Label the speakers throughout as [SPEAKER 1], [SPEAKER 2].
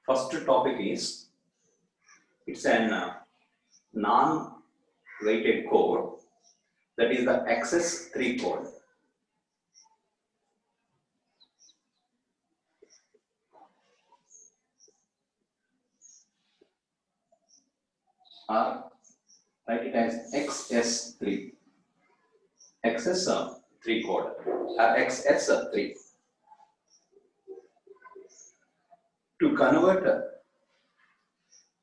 [SPEAKER 1] First topic is, it's an non-weighted code, that is the XS3 code. Or write it as XS3. XS3 code, XS3. To convert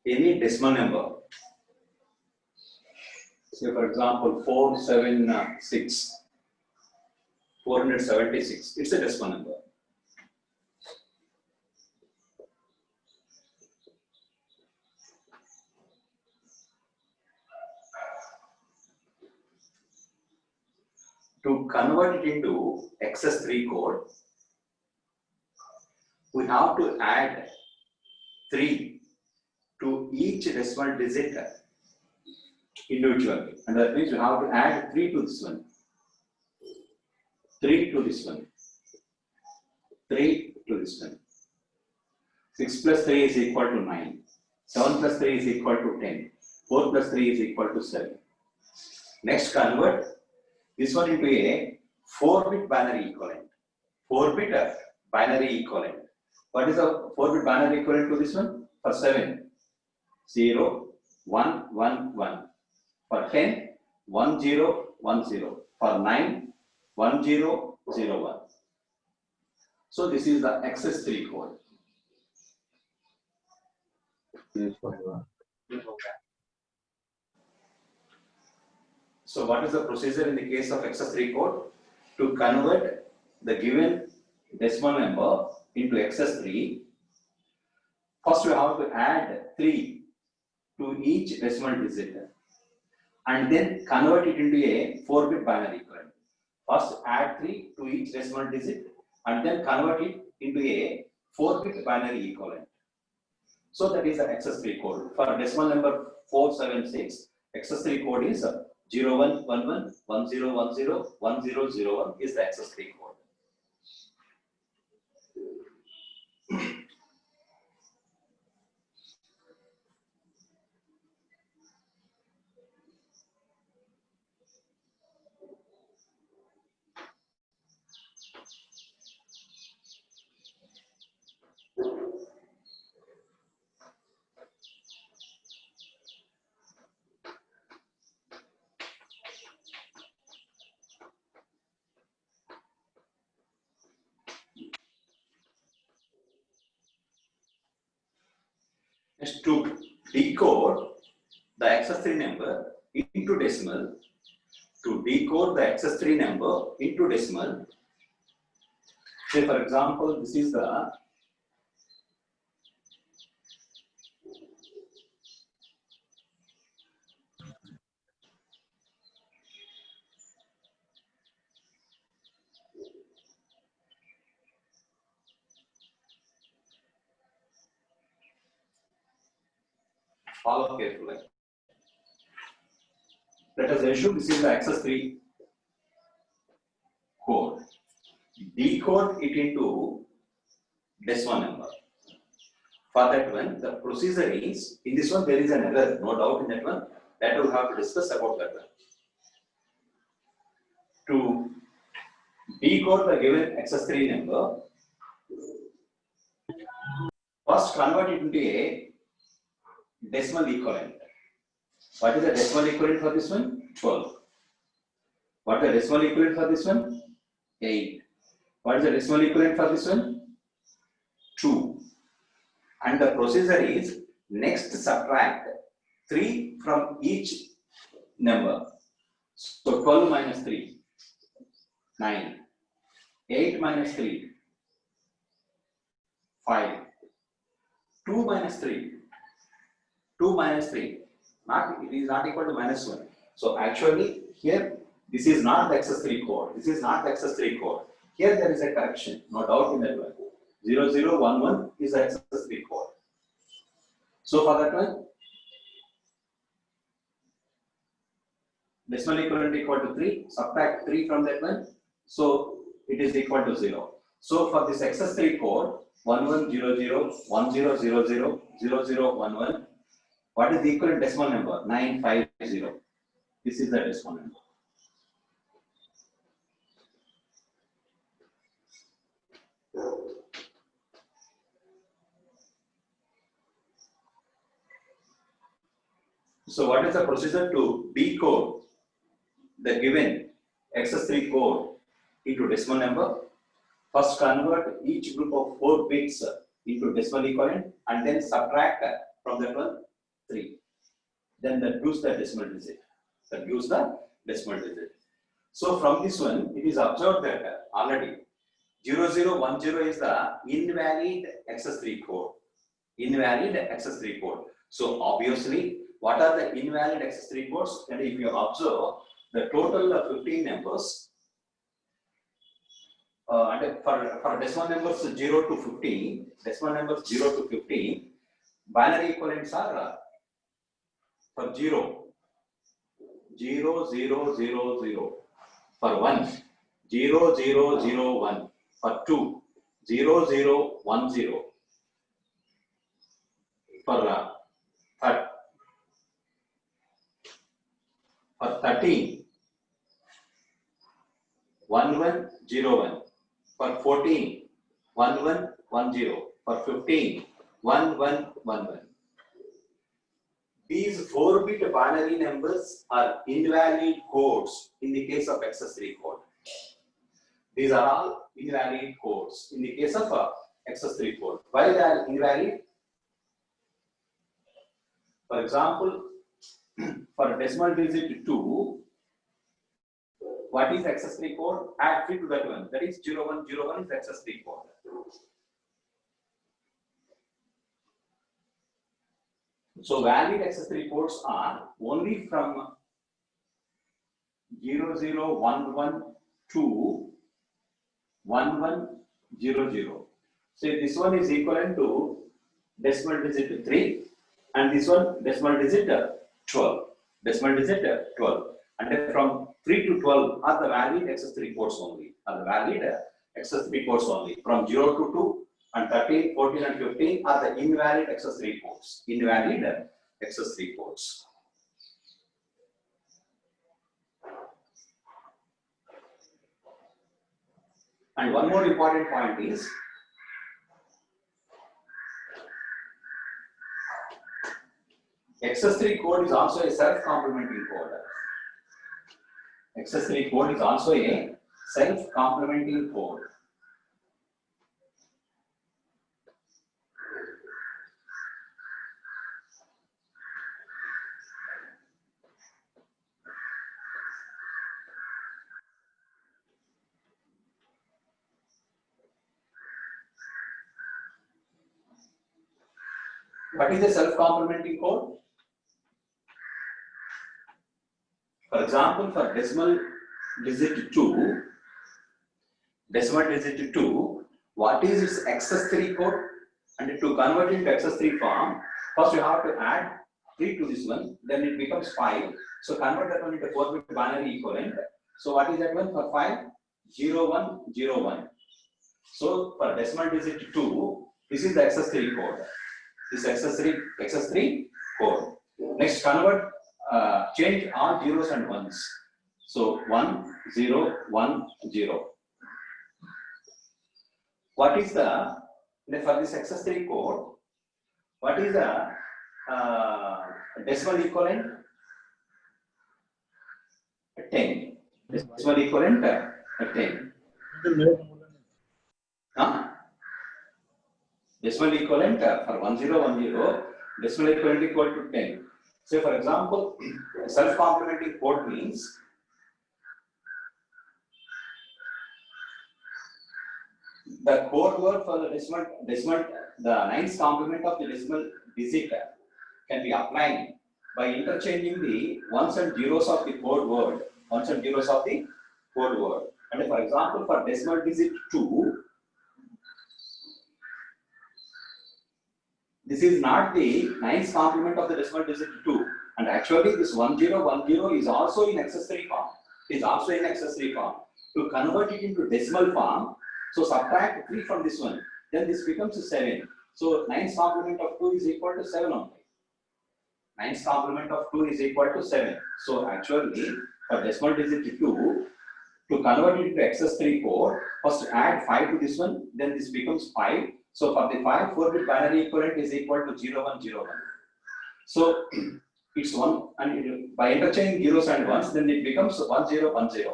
[SPEAKER 1] any decimal number, say for example 476, it's a decimal number. To convert it into XS3 code, we have to add 3 to each decimal digit individually. And that means we have to add 3 to this one, 3 to this one, 3 to this one. 6 plus 3 is equal to 9. 7 plus 3 is equal to 10. 4 plus 3 is equal to 7. Next, convert this one into a 4-bit binary equivalent. 4-bit binary equivalent. What is the 4-bit binary equivalent to this one? For 7, 0, 1, 1, 1. For 10, 1, 0, 1, 0. For 9, 1, 0, 0, 1. So this is the XS3 code. So what is the procedure in the case of XS3 code? To convert the given decimal number into XS3, first we have to add 3 to each decimal digit and then convert it into a 4-bit binary equivalent. First add 3 to each decimal digit and then convert it into a 4-bit binary equivalent. So that is the XS3 code. For decimal number 476, XS3 code is 0111 1010 1001 is the XS3 code. Next, to decode the XS3 number into decimal, say for example, this is the follow carefully. Let us assume this is the XS3 code. Decode it into decimal number. For that one, the procedure is, in this one there is an error, no doubt in that one. That we have to discuss about that one. To decode the given XS3 number, first convert it into a decimal equivalent. What is the decimal equivalent for this one? 12. What is the decimal equivalent for this one? 8. What is the decimal equivalent for this one? 2. And the procedure is, next subtract 3 from each number. So 12 minus 3, 9. 8 minus 3, 5. 2 minus 3, 2 minus 3. It is not equal to minus 1. So actually here this is not the XS3 code. This is not the XS3 code. Here there is a correction, no doubt in that one. 0011 is the XS3 code. So for that one, decimal equivalent equal to 3, subtract 3 from that one, so it is equal to 0. So for this XS3 code, 1100 1000 0011. What is the equivalent decimal number? 950. This is the decimal number. So what is the procedure to decode the given XS3 code into decimal number? First convert each group of 4 bits into decimal equivalent and then subtract from that one 3. Then that gives the decimal digit. That gives the decimal digit. So from this one, it is observed that already 0010 is the invalid XS3 code. Invalid XS3 code. So obviously, what are the invalid XS3 codes? And if you observe the total of 15 numbers, and for decimal numbers 0 to 15, decimal numbers 0 to 15, binary equivalents are for 0, 0, 0, 0, 0. For 1, 0, 0, 0, 1. For 2, 0, 0, 1, 0. For 13, 1, 1, 0, 1. For 14, 1, 1, 1, 0. For 15, 1, 1, 1, 1. These 4-bit binary numbers are invalid codes in the case of XS3 code. These are all invalid codes in the case of XS3 code. Why they are invalid? For example, for decimal digit 2, what is XS3 code? Add 3 to that one. That is 0101 is XS3 code. So valid XS3 codes are only from 0011 to 1100. So this one is equivalent to decimal digit 3 and this one decimal digit 12. Decimal digit 12. And from 3 to 12 are the valid XS3 codes only. Are the valid XS3 codes only. From 0 to 2 and 13, 14 and 15 are the invalid XS3 codes. Invalid XS3 codes. And one more important point is XS3 code is also a self-complementing code. XS3 code is also a self-complementing code. What is a self-complementing code? For example, for decimal digit 2, what is its XS3 code? And to convert it to XS3 form, first you have to add 3 to this one, then it becomes 5. So convert that one into 4-bit binary equivalent. So what is that one for 5? 0101. So for decimal digit 2, this is the XS3 code. This XS3 code. Next, convert, change all zeros and ones. So 1, 0, 1, 0. What is the, for this XS3 code, what is the decimal equivalent? 10. Decimal equivalent 10. Huh? Decimal equivalent for 1010, decimal equivalent equal to 10. So for example, self-complementing code means the code word for the decimal, the 9th complement of the decimal digit can be applied by interchanging the ones and zeros of the code word. And for example, for decimal digit 2, this is not the 9th complement of the decimal digit 2. And actually, this 1010 is also in XS3 form. To convert it into decimal form, so subtract 3 from this one. then this becomes 7. So 9's complement of 2 is equal to 7 only. 9's complement of 2 is equal to 7. So actually, for decimal digit 2, to convert it into XS3 code, first add 5 to this one, then this becomes 5. So for the 5, 4-bit binary equivalent is equal to 0101. So it's 1, and by interchanging zeros and ones, then it becomes 1010.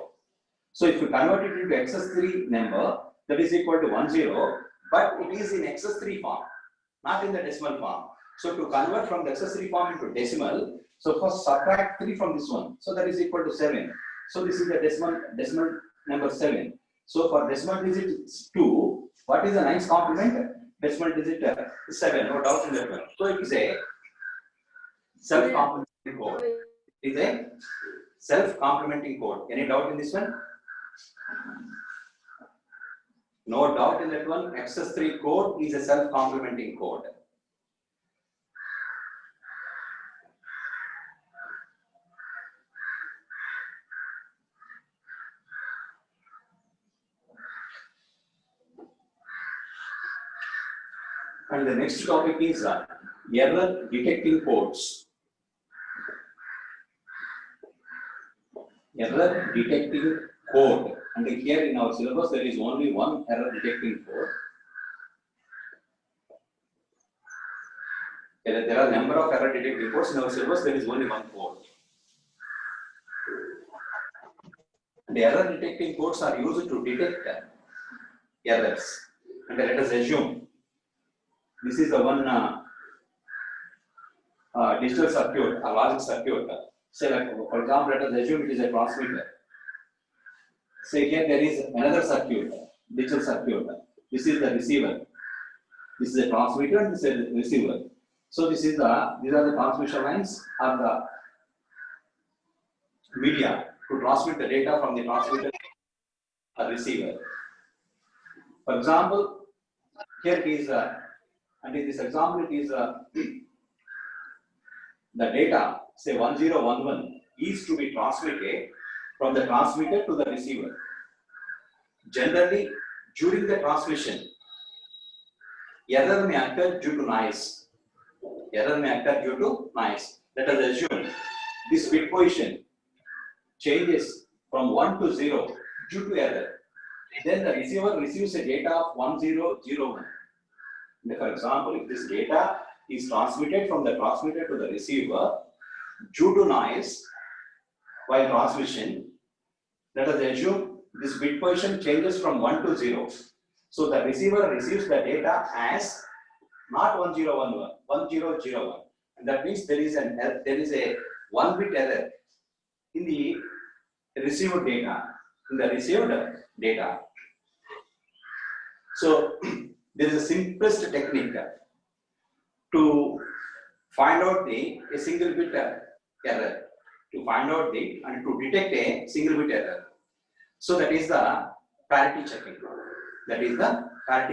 [SPEAKER 1] So if you convert it into XS3 number, that is equal to 10, but it is in XS3 form, not in the decimal form. So to convert from the XS3 form into decimal, so first subtract 3 from this one, so that is equal to 7. So this is the decimal number 7. So for decimal digit 2, what is the 9's complement? Decimal digit 7, no doubt in that one. So it is a self-complementing code. It is a self-complementing code. Any doubt in this one? No doubt in that one. XS3 code is a self-complementing code. And the next topic is error detecting codes. Error detecting code. And here in our syllabus, there is only one error detecting code. There are a number of error detecting codes in our syllabus, there is only one code. The error detecting codes are used to detect errors. And let us assume this is the one digital circuit, a logic circuit. Say, like, for example, let us assume it is a transmitter. Say here there is another circuit, digital circuit. This is the receiver. This is a transmitter and this is a receiver. So these are the transmission lines or the media to transmit the data from the transmitter to receiver. For example, here it is, and in this example it is the data, say 1011, is to be transmitted from the transmitter to the receiver. Generally, during the transmission, error may occur due to noise. Error may occur due to noise. Let us assume this bit position changes from 1 to 0 due to error. Then the receiver receives a data of 1001. For example, if this data is transmitted from the transmitter to the receiver due to noise while transmission, let us assume this bit position changes from 1 to 0. So the receiver receives the data as not 1011, 1001. And that means there is a 1-bit error in the received data. So there is a simplest technique to find out a single bit error, to find out and to detect a single bit error. So that is the parity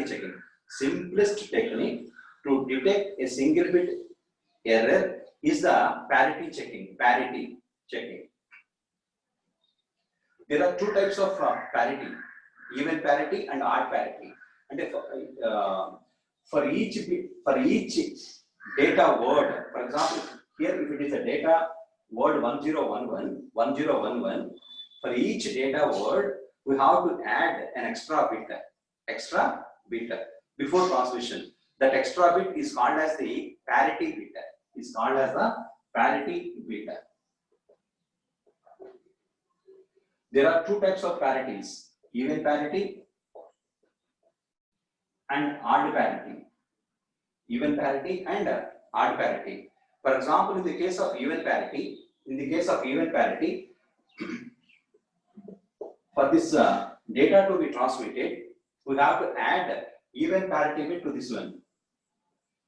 [SPEAKER 1] checking. Simplest technique to detect a single bit error is the parity checking. There are two types of parity: even parity and odd parity. And for each data word, for example, here if it is a data word 1011, for each data word we have to add an extra bit before transmission. That extra bit is called as the parity bit. There are two types of parities: even parity and odd parity. Even parity and odd parity. For example, in the case of even parity, for this data to be transmitted, we have to add even parity bit to this one.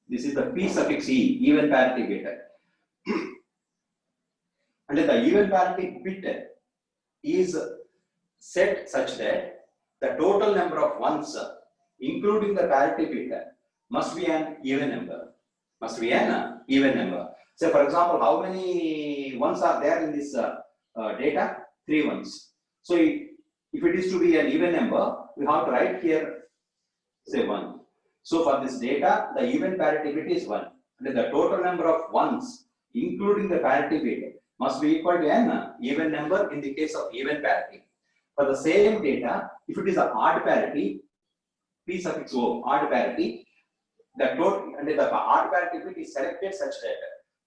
[SPEAKER 1] This is the P suffix E, even parity bit. And the even parity bit is set such that the total number of ones, including the parity bit, must be an even number. So, for example, how many ones are there in this data? 3 ones. So, if it is to be an even number, we have to write here, say 1. So for this data, the even parity bit is 1. And the total number of ones, including the parity bit, must be equal to an even number in the case of even parity. For the same data, if it is an odd parity, P suffix O, odd parity, the total and the odd parity bit is selected such that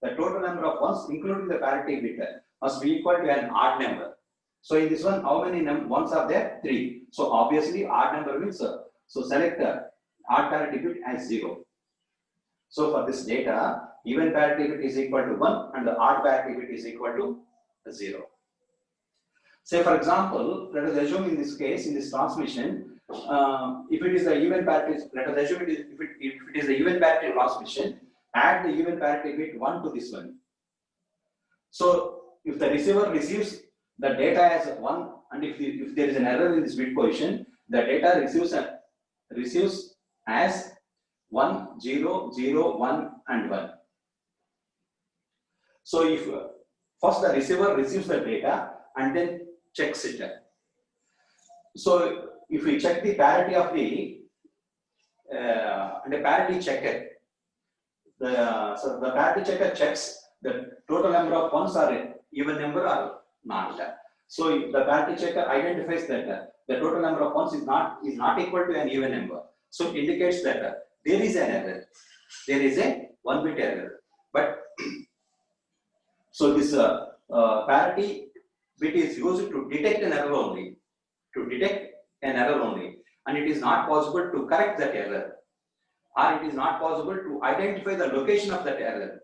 [SPEAKER 1] the total number of ones, including the parity bit, must be equal to an odd number. So in this one, how many ones are there? 3. So obviously odd number means so select the odd parity bit as 0. So for this data, even parity bit is equal to 1 and the odd parity bit is equal to 0. Say for example, let us assume in this case, in this transmission, if it is the even parity, let us assume if it is the even parity transmission, add the even parity bit 1 to this one. So if the receiver receives the data as 1 and if there is an error in this bit position, the data receives as 1, 0, 0, 1 and 1. So if first the receiver receives the data and then checks it. So if we check the parity of the parity checker, so the parity checker checks the total number of ones are even number or not. So if the parity checker identifies that the total number of ones is not equal to an even number, so it indicates that there is an error. There is a 1-bit error. But so this parity bit is used to detect an error only. And it is not possible to correct that error, or it is not possible to identify the location of that error.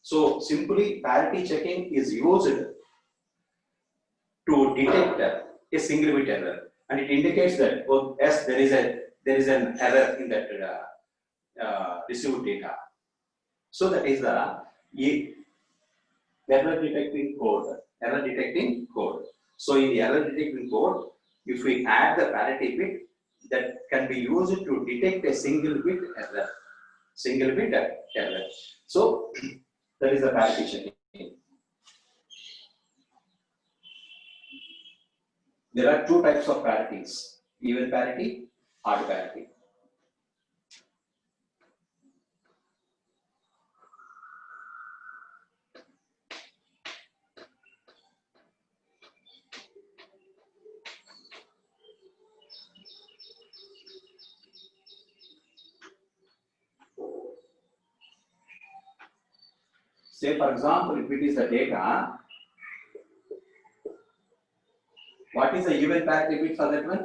[SPEAKER 1] So simply parity checking is used to detect a single bit error, and it indicates that yes, there is an error in that received data. So that is the error detecting code. So in the error detecting code, if we add the parity bit, that can be used to detect a single bit error. So that is the parity checking. There are 2 types of parities: even parity, odd parity. Say for example, if it is the data, what is the even parity bit for that one?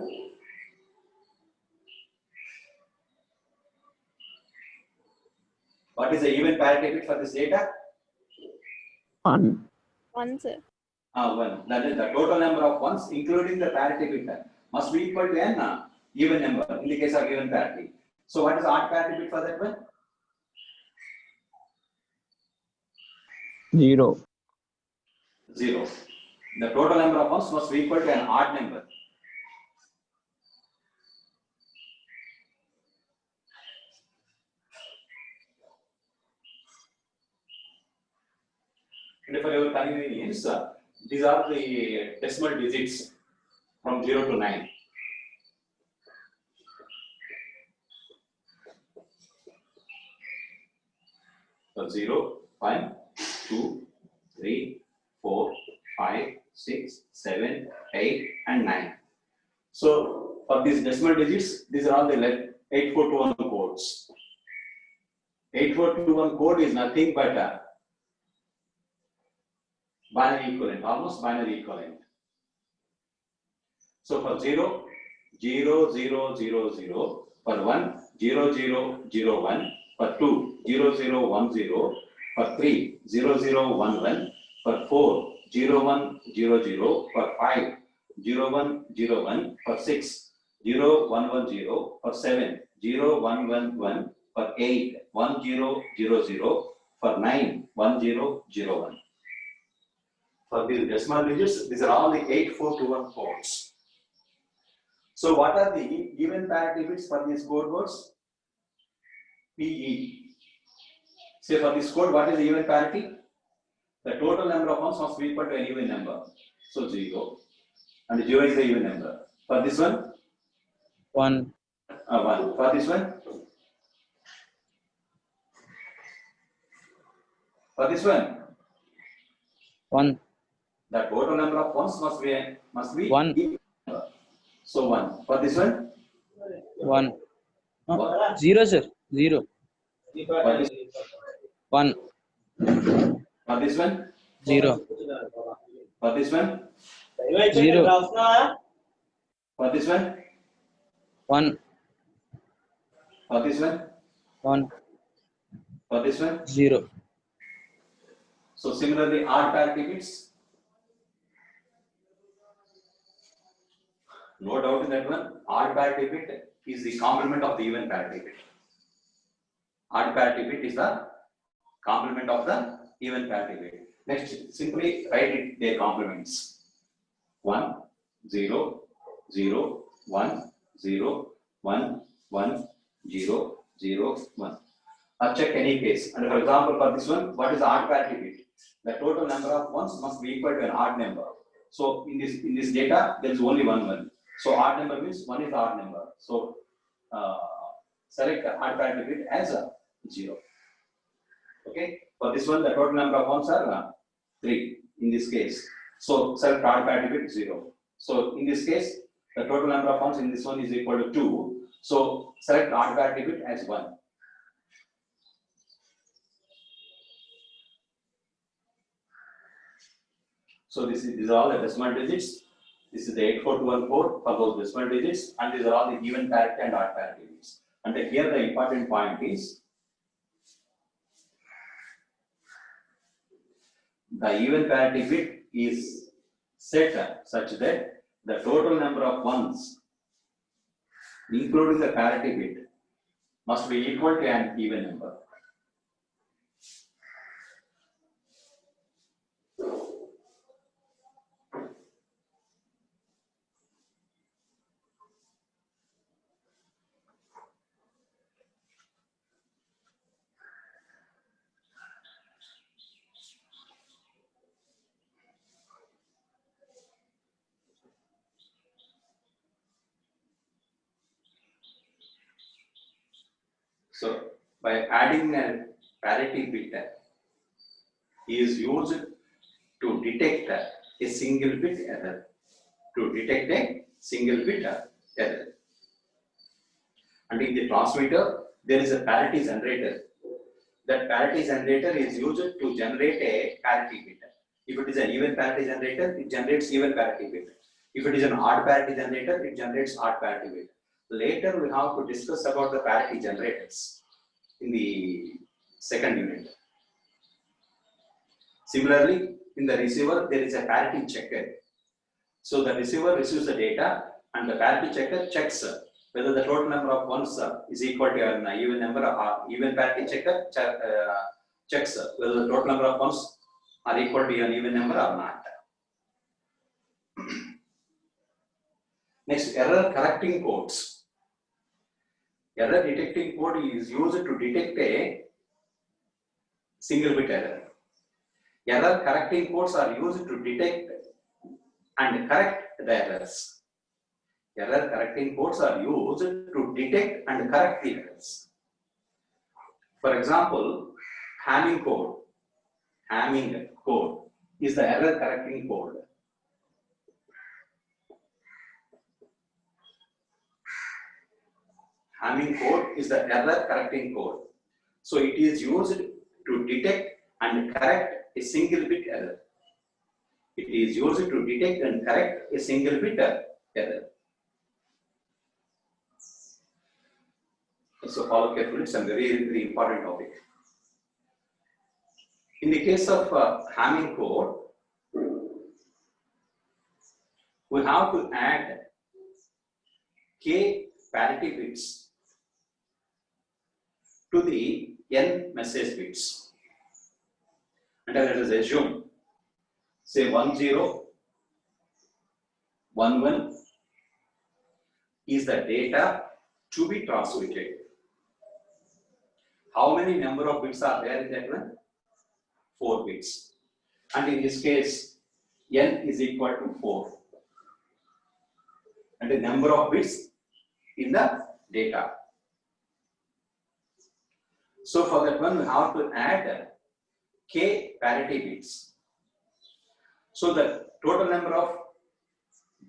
[SPEAKER 1] What is the even parity bit for this data?
[SPEAKER 2] 1.
[SPEAKER 3] 1, sir.
[SPEAKER 1] 1. That is the total number of ones, including the parity bit, must be equal to an even number in the case of even parity. So what is the odd parity bit for that one?
[SPEAKER 2] 0.
[SPEAKER 1] 0. The total number of ones must be equal to an odd number. And for your convenience, these are the decimal digits from 0 to 9. So 0, 1, 2, 3, 4, 5, 6, 7, 8, and 9. So for these decimal digits, these are all the 8421 codes. 8421 code is nothing but binary equivalent, almost binary equivalent. So for 0, 0, 0, 0, 0, for 1, 0, 0, 0, 1, for 2, 0, 0, 1, 0, for 3, 0, 0, 1, 1, for 4, 0, 1, 0, 0, for 5, 0, 1, 0, 1, for 6, 0, 1, 1, 0, for 7, 0, 1, 1, 1, for 8, 1, 0, 0, 0, for 9, 1, 0, 0, 1. For these decimal digits, these are all the 8421 codes. So what are the given parity bits for these code words? PE. Say for this code, what is the even parity? The total number of ones must be equal to an even number. So 0. And 0 is the even number. For this one?
[SPEAKER 2] 1.
[SPEAKER 1] 1. For this one? For this one?
[SPEAKER 3] 1.
[SPEAKER 1] The total number of ones must be
[SPEAKER 3] 1.
[SPEAKER 1] equal number. So 1. For this one?
[SPEAKER 3] 1. 0, sir. 0.
[SPEAKER 1] For this,
[SPEAKER 3] 1.
[SPEAKER 1] for this one?
[SPEAKER 3] 0.
[SPEAKER 1] For this one?
[SPEAKER 3] 0.
[SPEAKER 1] For this one?
[SPEAKER 3] 1.
[SPEAKER 1] For this one?
[SPEAKER 3] 1.
[SPEAKER 1] For this one?
[SPEAKER 3] 0.
[SPEAKER 1] So similarly, odd parity bits. No doubt in that one. Odd parity bit is the complement of the even parity bit. Odd parity bit is the complement of the even parity bit. Next, simply write it their complements. 1, 0, 0, 1, 0, 1, 1, 0, 0, 1. Now check any case. And for example, for this one, what is the odd parity bit? The total number of ones must be equal to an odd number. So in this data, there is only one 1. So odd number means 1 is the odd number. So select the odd parity bit as a 0. Okay. For this one, the total number of ones are 3 in this case. So select odd parity bit 0. So in this case, the total number of ones in this one is equal to 2. So select odd parity bit as 1. So these are all the decimal digits. This is the 84214 for those decimal digits, and these are all the even parity and odd parity digits. And here the important point is the even parity bit is set such that the total number of ones, including the parity bit, must be equal to an even number. So by adding a parity bit is used to detect a single bit error. To detect a single bit error. And in the transmitter, there is a parity generator. That parity generator is used to generate a parity bit. If it is an even parity generator, it generates even parity bit. If it is an odd parity generator, it generates odd parity bit. Later, we have to discuss about the parity generators in the second unit. Similarly, in the receiver, there is a parity checker. So the receiver receives the data, and the parity checker checks whether the total number of ones is equal to an even number, or even parity checker checks whether the total number of ones are equal to an even number or not. Next, error correcting codes. Error detecting code is used to detect a single bit error. Error correcting codes are used to detect and correct the errors. Error correcting codes are used to detect and correct the errors. For example, Hamming code is the error correcting code. Hamming code is the error correcting code. So it is used to detect and correct a single bit error. It is used to detect and correct a single bit error. So follow carefully, it's a very, very important topic. In the case of Hamming code, we have to add k parity bits to the n message bits. And let us assume, say 10, 11 is the data to be transmitted. How many number of bits are there in that one? 4 bits. And in this case, n is equal to 4. And the number of bits in the data. So for that one, we have to add k parity bits. So the total number of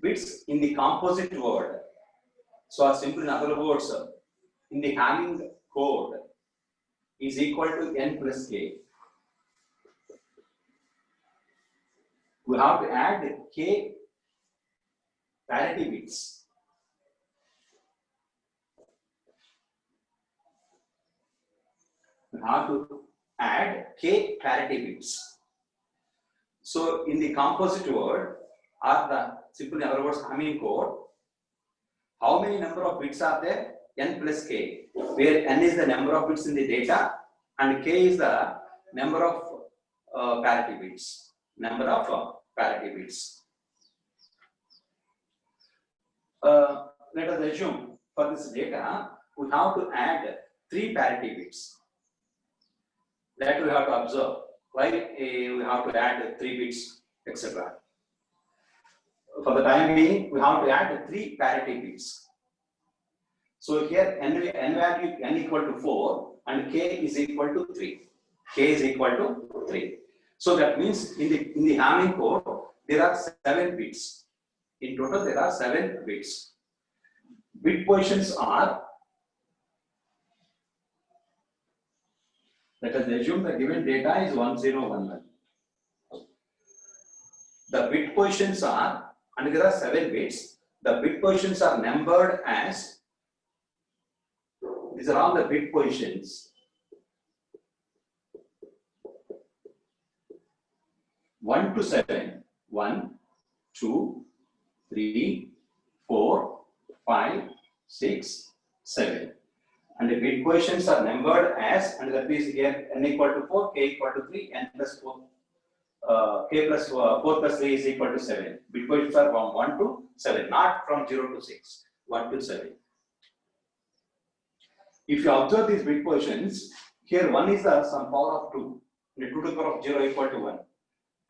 [SPEAKER 1] bits in the composite word, so simply in other words, in the Hamming code is equal to n plus k. We have to add k parity bits. We have to add k parity bits. So in the composite word, or the simply in other words Hamming code, how many number of bits are there? N plus k, where n is the number of bits in the data and k is the number of parity bits. Number of parity bits. Let us assume for this data we have to add 3 parity bits. That we have to observe why we have to add 3 bits, etc. For the time being, we have to add 3 parity bits. So here n value n equal to 4 and k is equal to 3. K is equal to 3. So that means in the Hamming code there are 7 bits. In total there are 7 bits. Bit positions are, let us assume the given data is 1011. The bit positions are, and there are 7 bits, the bit positions are numbered as, these are all the bit positions. 1 to 7, 1, 2, 3, 4, 5, 6, 7. And the bit positions are numbered as, and that is here n equal to 4, k equal to 3, n plus 4, k plus 4 plus 3 is equal to 7. Bit positions are from 1 to 7, not from 0 to 6, 1 to 7. If you observe these bit positions, here 1 is the some power of 2, and 2 to the power of 0 equal to 1.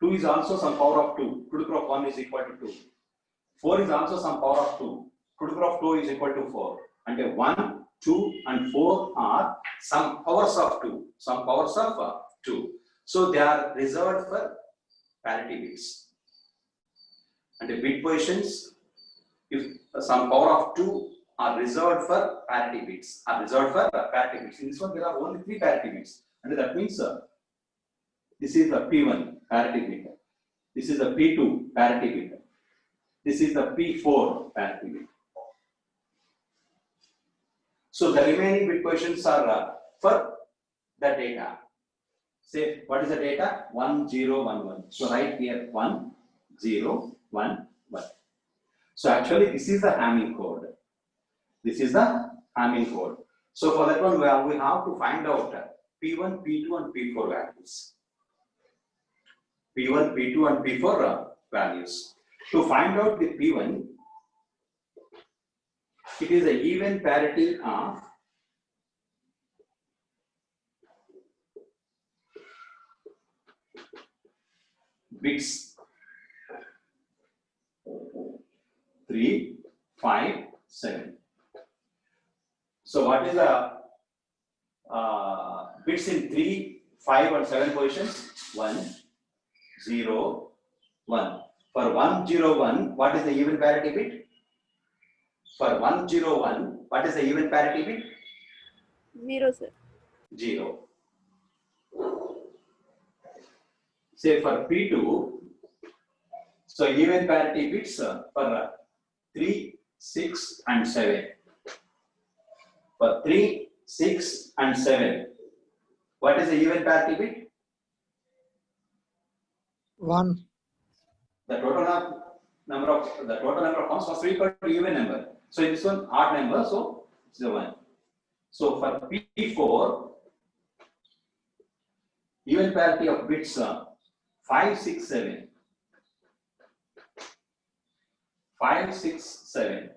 [SPEAKER 1] 2 is also some power of 2, 2 to the power of 1 is equal to 2. 4 is also some power of 2, 2 to the power of 2 is equal to 4. And 1, 2 and 4 are some powers of 2, some powers of 2. So they are reserved for parity bits. And the bit positions, if some power of 2 are reserved for parity bits, In this one there are only 3 parity bits. And that means this is the P1 parity bit, this is the P2 parity bit, this is the P4 parity bit. So the remaining bit positions are for the data. Say, what is the data? 1, 0, 1, 1. So write here 1, 0, 1, 1. So actually this is the Hamming code. This is the Hamming code. So for that one we have to find out P1, P2 and P4 values. P1, P2 and P4 values. To find out the P1, it is an even parity of bits 3, 5, 7. So what is the bits in 3, 5 and 7 positions? 1, 0, 1. For 1, 0, 1, what is the even parity bit? For 1, 0, 1, what is the even parity bit?
[SPEAKER 2] 0, sir.
[SPEAKER 1] 0. Say for P2, so even parity bits for 3, 6 and 7. For 3, 6 and 7, what is the even parity bit?
[SPEAKER 4] 1.
[SPEAKER 1] The total number of counts was equal to even number. So in this one odd number, so it's the 1. So for P4, even parity of bits 5, 6, 7. 5, 6, 7.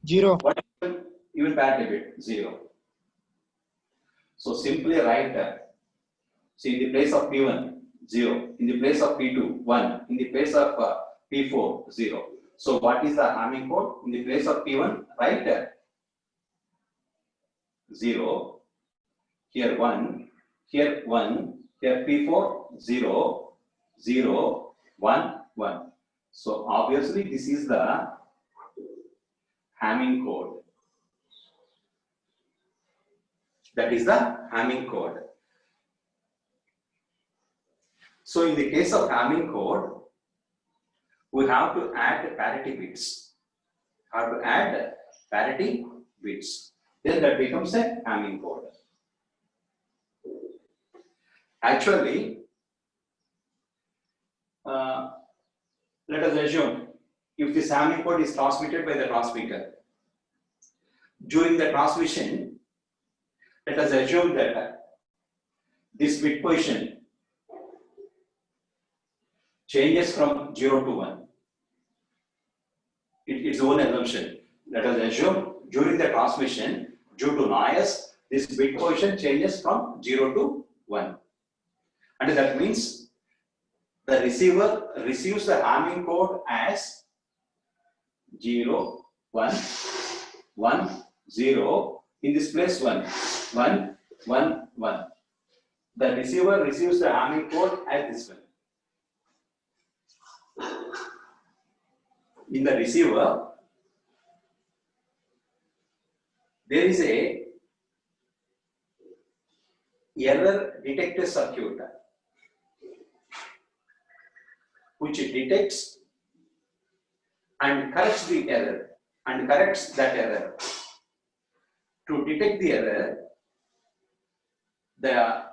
[SPEAKER 4] 0.
[SPEAKER 1] What is even parity bit? 0. So simply write see in the place of P1, 0. In the place of P2, 1. In the place of P4, 0. So what is the Hamming code? In the place of P1, write 0, here 1, here 1, here P4, 0, 0, 1, 1. So obviously this is the Hamming code. That is the Hamming code. So in the case of Hamming code, we have to add parity bits. Have to add parity bits. Then that becomes a Hamming code. Actually, let us assume if this Hamming code is transmitted by the transmitter. During the transmission, let us assume that this bit position changes from 0 to 1. It's own assumption. Let us assume during the transmission, due to noise, this bit position changes from 0 to 1. And that means the receiver receives the Hamming code as 0, 1, 1, 0. In this place 1, 1, 1, 1. The receiver receives the Hamming code as this one. In the receiver, there is a error detector circuit which detects and corrects the error and corrects that error. To detect the error, the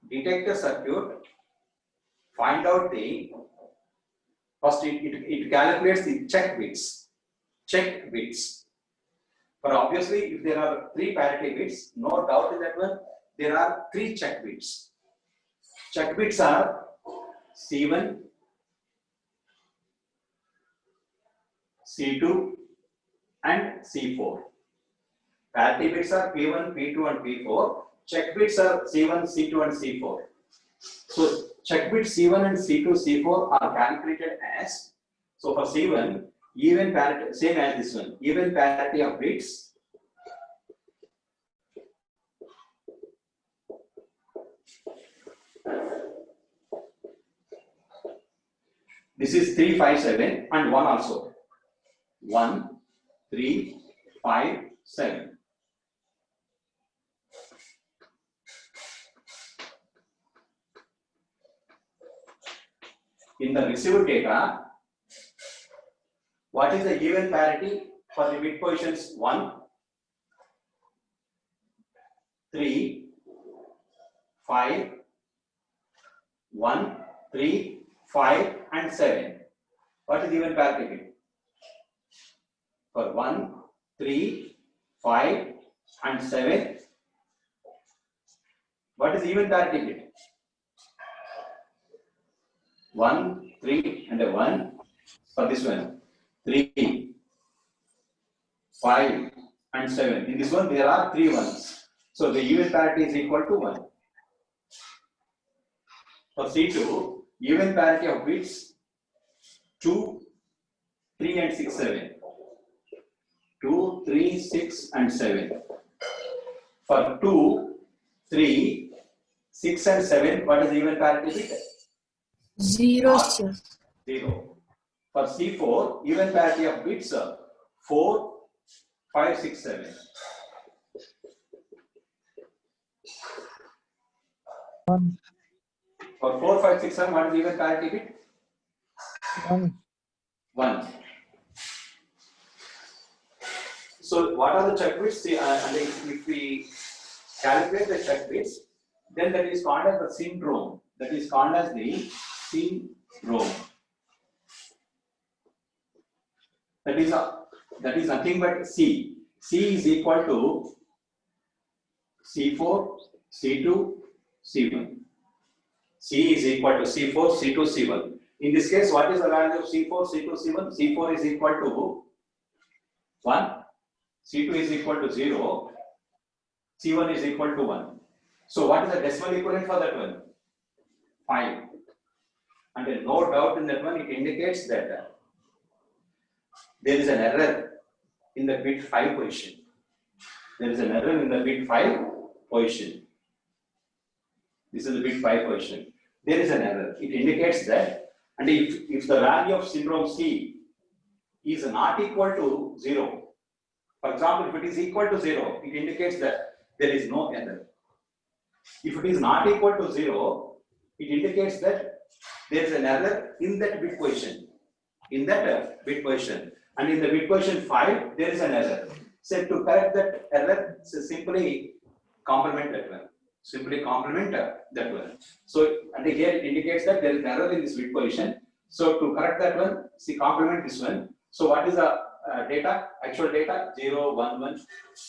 [SPEAKER 1] detector circuit find out the first it calculates the check bits. But obviously, if there are 3 parity bits, no doubt in that one, there are 3 check bits. Check bits are C1, C2, and C4. Parity bits are P1, P2, and P4. Check bits are C1, C2, and C4. So check bits C1 and C2, C4 are calculated as, so for C1, even parity, same as this one, even parity of bits. This is 3, 5, 7 and 1 also. 1, 3, 5, 7. In the receiver data, what is the even parity for the bit positions 1, 3, 5, 1, 3, 5 and 7? What is even parity bit? For 1, 3, 5 and 7, what is even parity bit? 1, 3 and a 1 for this one, 3, 5 and 7. In this one there are 3 ones. So the even parity is equal to 1. For C2, even parity of bits 2, 3 and 6, 7. 2, 3, 6 and 7. For 2, 3, 6 and 7, what is the even parity bit?
[SPEAKER 2] 0, sir.
[SPEAKER 1] 0. For C4, even parity of bits 4, 5, 6, 7.
[SPEAKER 3] 1.
[SPEAKER 1] For 4, 5, 6, 7, what is the even parity bit?
[SPEAKER 3] 1.
[SPEAKER 1] 1. So what are the check bits? See, and if we calculate the check bits, then that is called as the syndrome. That is called as the syndrome. That is nothing but C. C is equal to C4, C2, C1. C is equal to C4, C2, C1. In this case, what is the value of C4, C2, C1? C4 is equal to 1, C2 is equal to 0, C1 is equal to 1. So what is the decimal equivalent for that one? 5. And no doubt in that one, it indicates that there is an error in the bit 5 position. There is an error in the bit 5 position. This is the bit 5 position. There is an error. It indicates that, and if the value of syndrome C is not equal to 0, for example, if it is equal to 0, it indicates that there is no error. If it is not equal to 0, it indicates that there is an error in that bit position. In that bit position. And in the bit position 5, there is an error. So to correct that error, so simply complement that one. Simply complement that one. So, and here it indicates that there is an error in this bit position. So to correct that one, see, complement this one. So what is the data? Actual data 0, 1, 1,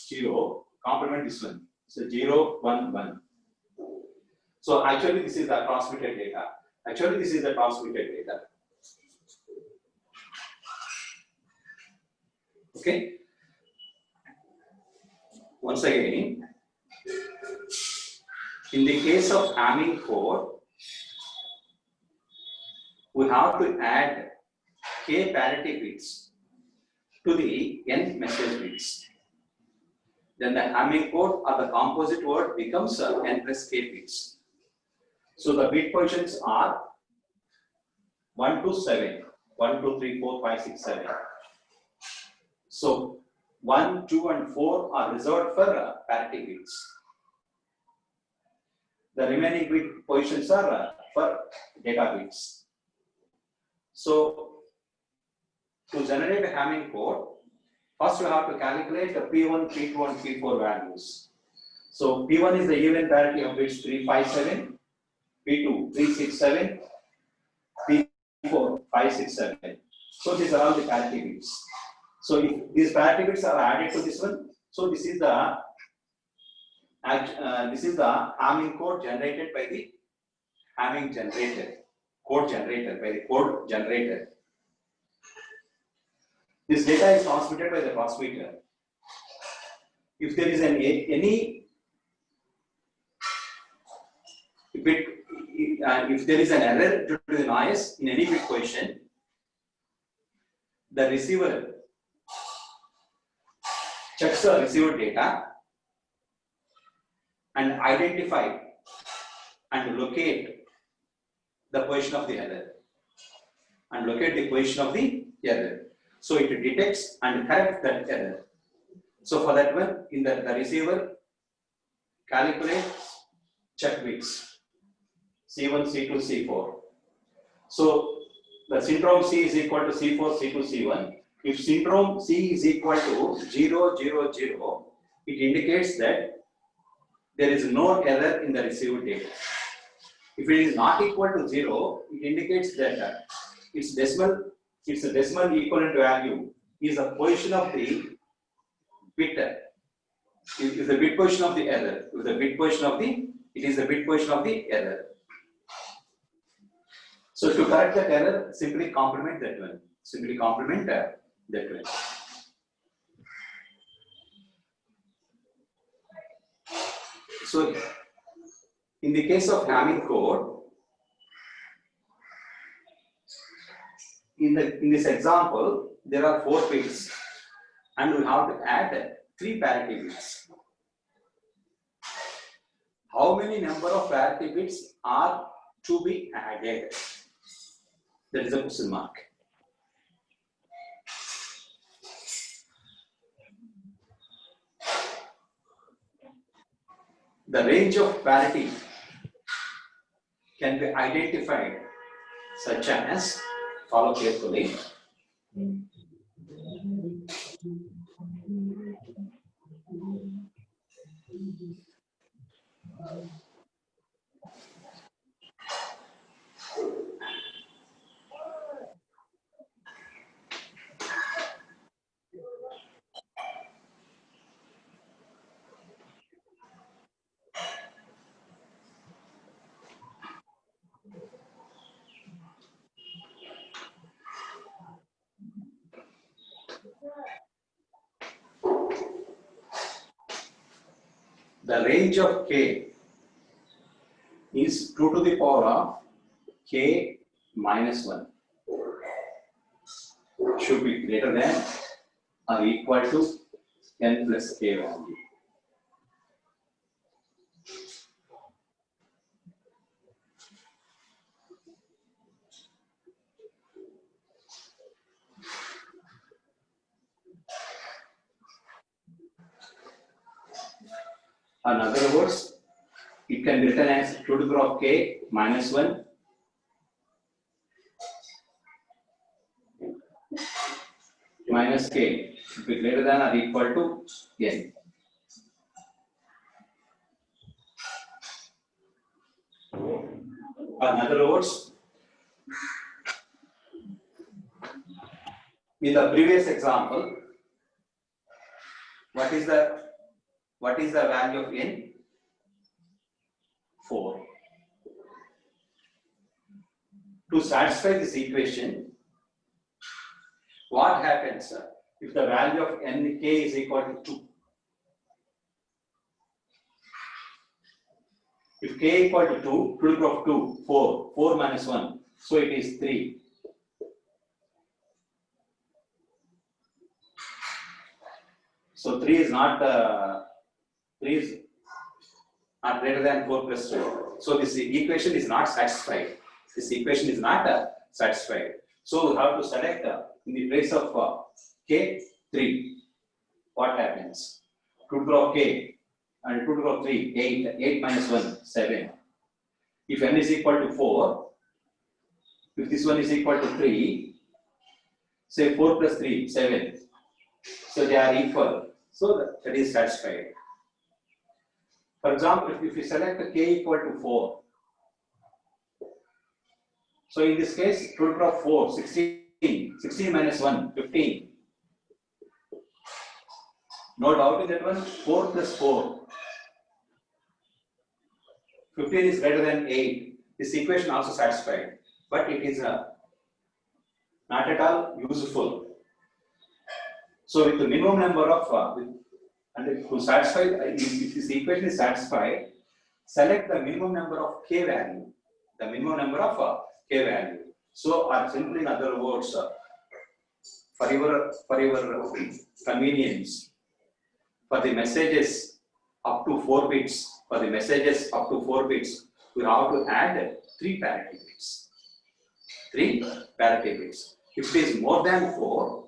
[SPEAKER 1] 0. Complement this one. So 0, 1, 1. So actually this is the transmitted data. Actually this is the transmitted data. Okay. Once again, in the case of Hamming code, we have to add k parity bits to the n message bits. Then the Hamming code or the composite word becomes n plus k bits. So the bit positions are 1 to 7, 1, 2, 3, 4, 5, 6, 7. So 1, 2, and 4 are reserved for parity bits. The remaining bit positions are for data bits. So to generate a Hamming code, first we have to calculate the P1, P2, and P4 values. So P1 is the even parity of bits 357, P2 367, P4 567. So these are all the parity bits. So if these parity bits are added to this one, so this is the Hamming code generated by the Hamming generator, code generator by the code generator. This data is transmitted by the transmitter. If there is if there is an error due to the noise in any bit position, the receiver checks the received data and identify and locate the position of the error. And locate the position of the error. So it detects and corrects that error. So for that one, in the receiver calculates check bits C1, C2, C4. So the syndrome C is equal to C4, C2, C1. If syndrome C is equal to 0, 0, 0, it indicates that there is no error in the received data. If it is not equal to 0, it indicates that its decimal equivalent value is the position of the bit. If the bit position of the error, if the bit position of the, it is the bit position of the error. So to correct that error, simply complement that one. Simply complement that one. So in the case of Hamming code, in this example, there are 4 bits, and we have to add 3 parity bits. How many number of parity bits are to be added? That is a question mark. The range of parity can be identified such as, follow carefully. The range of k is 2 to the power of k minus 1. should be greater than or equal to n plus k value. In other words, it can be written as 2 to the power of k minus 1 minus k should be greater than or equal to n. In other words, in the previous example, what is the value of n? 4. To satisfy this equation, what happens if the value of nk is equal to 2? If k equal to 2, 2 to the power of 2, 4, 4 minus 1, so it is 3. So 3 is not greater than 4 plus 2. So this equation is not satisfied. This equation is not satisfied. So we have to select in the place of k 3. What happens? 2 to the power of k and 2 to the power of 3, 8. 8 minus 1, 7. If n is equal to 4, if this one is equal to 3, say 4 plus 3, 7. So they are equal. So that is satisfied. For example, if you select k equal to 4, so in this case, 2 to the power of 4, 16. 16 minus 1, 15. No doubt in that one. 4 plus 4. 15 is greater than 8. This equation also satisfied, but it is not at all useful. So with the minimum number of and to satisfy, if this equation is satisfied, select the minimum number of k value. The minimum number of k value. So, or simply in other words, for your convenience, for the messages up to 4 bits, we have to add 3 parity bits. 3 parity bits. If it is more than 4,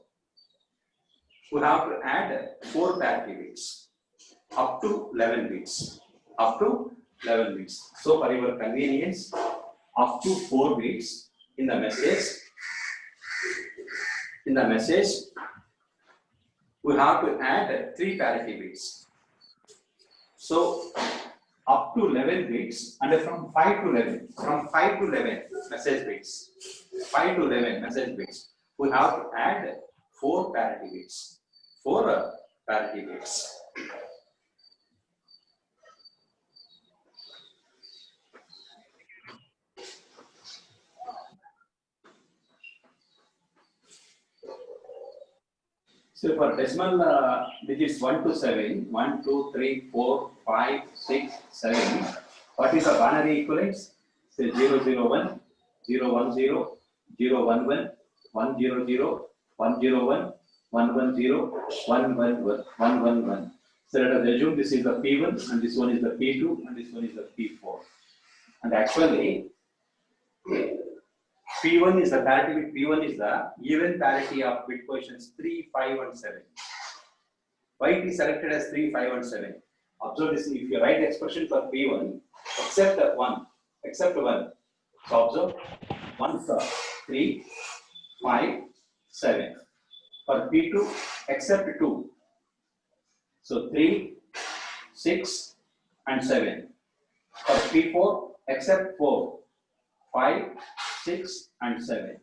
[SPEAKER 1] we have to add 4 parity bits up to 11 bits. So for your convenience, up to 4 bits in the message, we have to add 3 parity bits. So up to 11 bits and from 5 to 11 message bits. 5 to 11 message bits. We have to add 4 parity bits. 4 parity bits. So for decimal digits 1 to 7, 1, 2, 3, 4, 5, 6, 7, what is the binary equivalence? Say 0, 0, 1, 0, 1, 0, 0, 1, 1, 1, 0, 0, 1, 0, 1, 1, 1, 0, 1, 1, 1, 1, 1, 1. So let us assume this is the P1 and this one is the P2 and this one is the P4. And actually, P1 is the parity with P1 is the even parity of bit positions 3, 5, and 7. Why it is selected as 3, 5, and 7? Observe this. If you write the expression for P1, except 1. So observe 1 is 3, 5, 7. For P2, except 2. So 3, 6, and 7. For P4, except 4, 5, 6, and 7.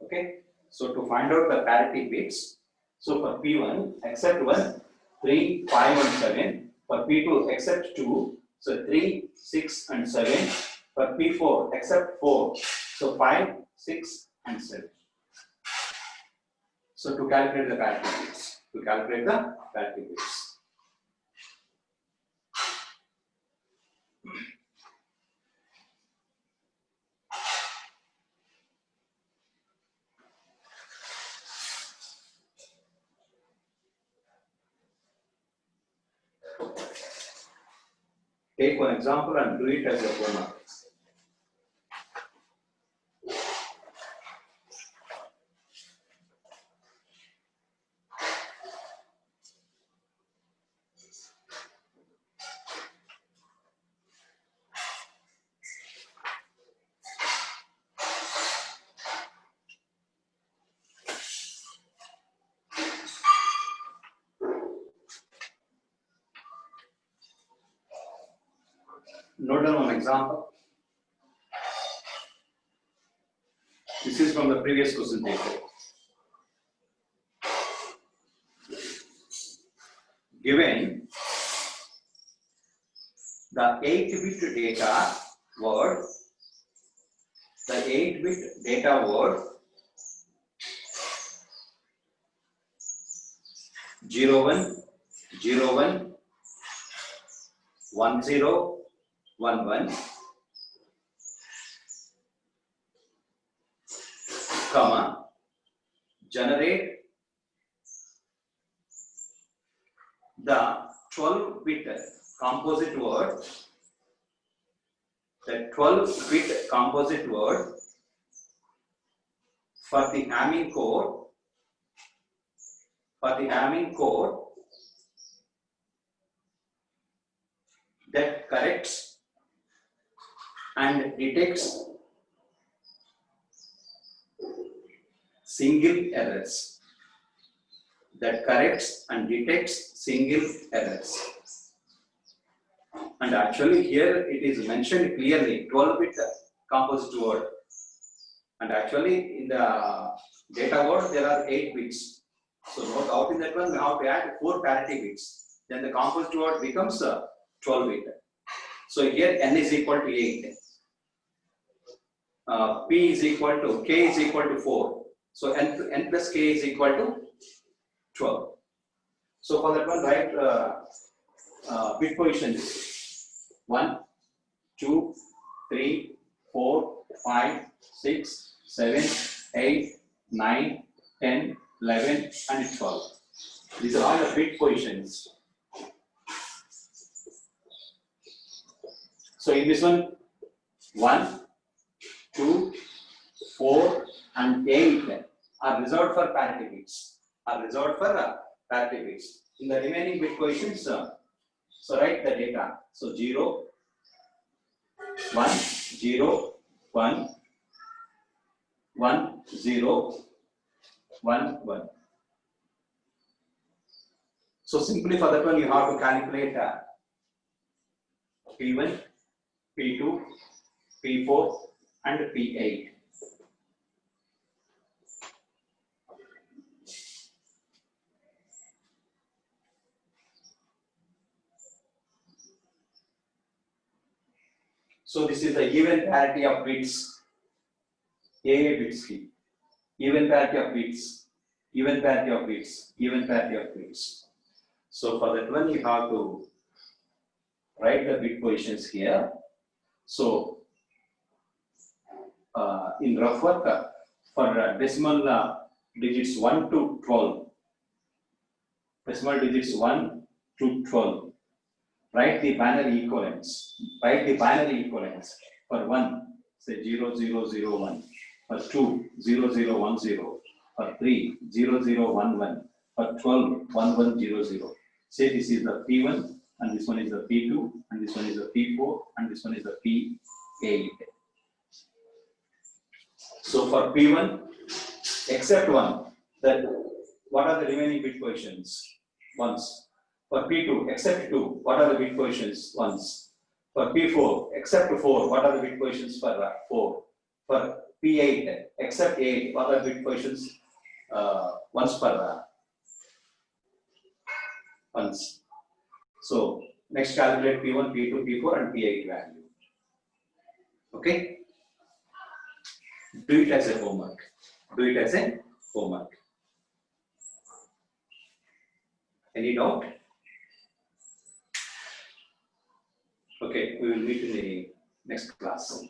[SPEAKER 1] Okay. So to find out the parity bits, so for P1, except 1, 3, 5, and 7. For P2, except 2, so 3, 6, and 7. For P4, except 4, so 5, 6, and 7. So to calculate the parity bits, Take one example and do it as a homework. Note down one example. This is from the previous question paper. Given the 8-bit data word, the 8-bit data word 01, 01, 10, 11, comma, generate the 12-bit composite word, the 12-bit composite word for the Hamming code, that corrects and detects single errors. That corrects and detects single errors. And actually here it is mentioned clearly 12-bit composite word. And actually in the data word there are 8 bits. So note out in that one we have to add 4 parity bits. Then the composite word becomes 12-bit. So here n is equal to 8. P is equal to, K is equal to 4. So n plus K is equal to 12. So for that one, write bit positions 1, 2, 3, 4, 5, 6, 7, 8, 9, 10, 11, and 12. These are all the bit positions. So in this one, 1, 2, 4, and 8 are reserved for parity bits. In the remaining bit positions, so write the data. So 0, 1, 0, 1, 1, 0, 1, 1. So simply for that one, you have to calculate P1, P2, P4, and P8. So this is the even parity of bits, AA bits key, even parity of bits, even parity of bits, even parity of bits. So for that one, you have to write the bit positions here. So in rough work, for decimal digits 1 to 12, decimal digits 1 to 12, write the binary equivalents. For 1, say 0, 0, 0, 1. For 2, 0, 0, 1, 0. For 3, 0, 0, 1, 1. For 12, 1, 1, 0, 0. Say this is the P1, and this one is the P2, and this one is the P4, and this one is the P8. So for P1, except 1, that what are the remaining bit positions? Ones. For P2, except 2, what are the bit positions? Ones. For P4, except 4, what are the bit positions for 4? For P8, except 8, what are the bit positions? Ones for ones. So next calculate P1, P2, P4, and P8 value. Okay? Do it as a homework. Any doubt? Okay, we will meet in the next class.